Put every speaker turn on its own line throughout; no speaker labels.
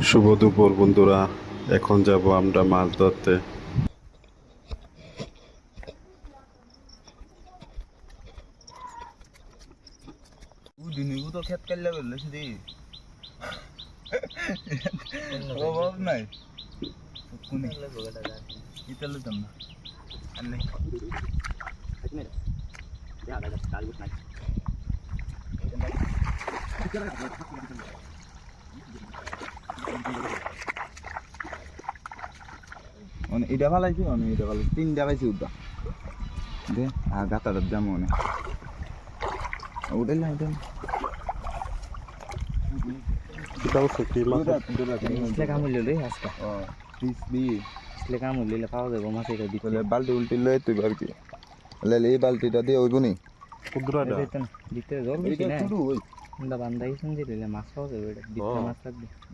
শুভ দুপুর বন্ধুরা, এখন যাব আমরা মাছ ধরতে।
তো খেত কাটলে বললে শুধু অভাব নাই কোনে ইতাল লইতাম না আন্নে মানে এটা ভালাইছি মানে এটা ভালো তিনটা পাইছি উঠবা দে গাতা দাম মনে উঠেল না এটা
এটাও কি মাছ?
বালতি উল্টি লয়ে তুই আর কি এই বালতিটা দিয়ে ওইব নি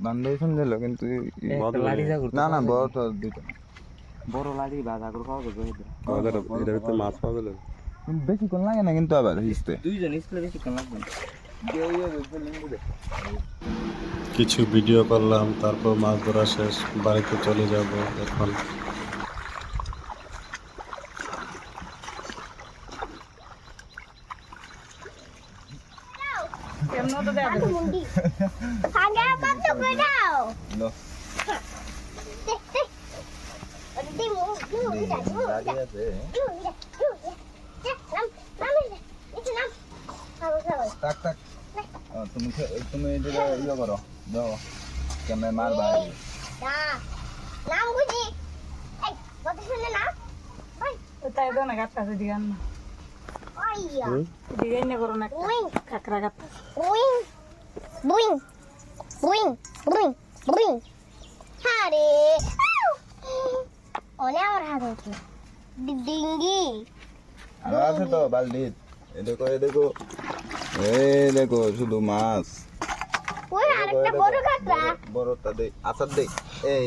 বান্ধাইছেন দিল কিন্তু না না বড় তো দিত
বড় লাড়ি বাজা করে খাওয়া যাবে
এটার ভিতরে মাছ পাওয়া গেল।
বেশিক্ষণ লাগে না কিন্তু আবার হিসতে
দুইজন ইসলে বেশিক্ষণ লাগবে না।
কিছু ভিডিও করলাম, তারপর মাছ ধরা শেষ, বাড়িতে চলে যাব এখন।
tak tak তুমি এটা ইয়ে করো দাও কেমন মার ভাই
না নাম বুঝি এই কত শুনে না ভাই
তাই দাও না গাতটা দিগান না
আইয়া
দিগান না করো না কাকড়া গাত
বুইং বুইং বুইং বুইং বুইং আরে ওলে আমার হাত হচ্ছে ডিঙ্গি
আর আছে তো বালতি এ দেখো শুধু মাছ
ওই আরেকটা বড় কাকড়া
বড়টা দে আসার দে এই